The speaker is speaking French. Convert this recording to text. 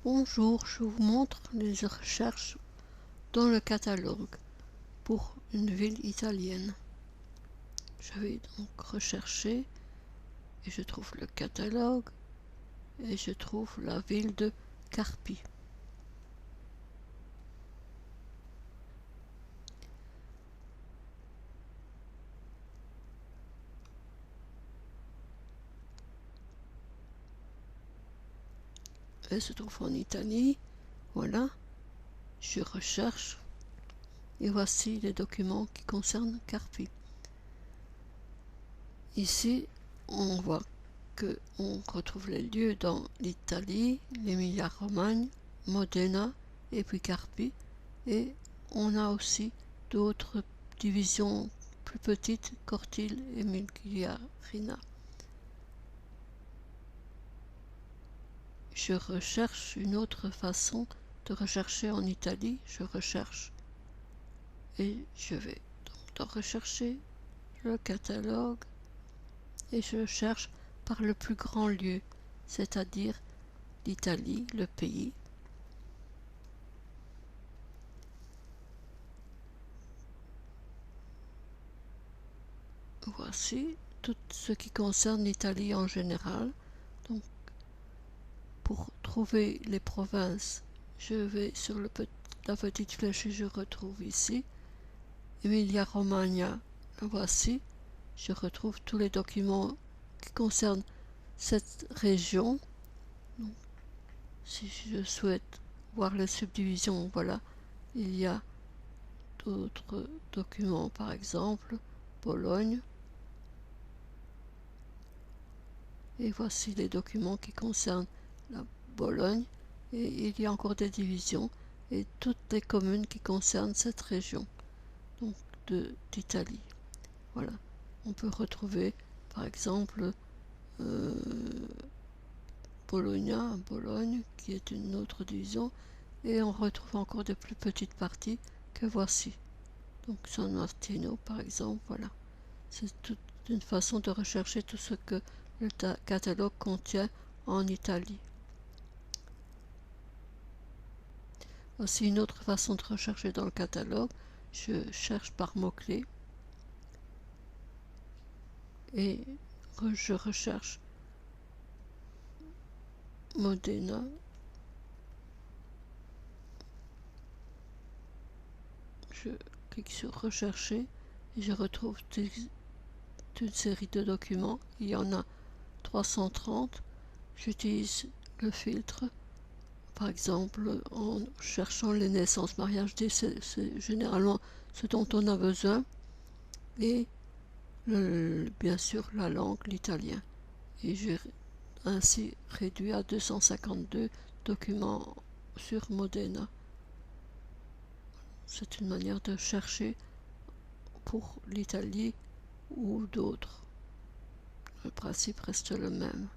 Bonjour, je vous montre les recherches dans le catalogue pour une ville italienne. Je vais donc rechercher et je trouve le catalogue et je trouve la ville de Carpi. Elle se trouve en Italie. Voilà, je recherche et voici les documents qui concernent Carpi. Ici, on voit qu'on retrouve les lieux dans l'Italie, l'Emilia-Romagne, Modena et puis Carpi. Et on a aussi d'autres divisions plus petites, Cortile et Migliarina. Je recherche une autre façon de rechercher en Italie. Je recherche et je vais donc dans rechercher le catalogue et je cherche par le plus grand lieu, c'est-à-dire l'Italie, le pays. Voici tout ce qui concerne l'Italie en général. Donc, pour trouver les provinces, je vais sur la petite flèche et je retrouve ici Emilia-Romagna. Voici, je retrouve tous les documents qui concernent cette région. Donc, si je souhaite voir les subdivisions, voilà, il y a d'autres documents, par exemple Bologne. Et voici les documents qui concernent la Bologne. Et il y a encore des divisions et toutes les communes qui concernent cette région donc d'Italie. Voilà, on peut retrouver par exemple Bologne qui est une autre division, et on retrouve encore de plus petites parties que voici. Donc San Martino par exemple, voilà. C'est toute une façon de rechercher tout ce que le catalogue contient en Italie. Aussi une autre façon de rechercher dans le catalogue, je cherche par mots-clés et je recherche Modena. Je clique sur rechercher et je retrouve toute une série de documents. Il y en a 330. J'utilise le filtre. Par exemple, en cherchant les naissances, mariages, décès, c'est généralement ce dont on a besoin. Et bien sûr la langue, l'italien. Et j'ai ainsi réduit à 252 documents sur Modena. C'est une manière de chercher pour l'Italie ou d'autres. Le principe reste le même.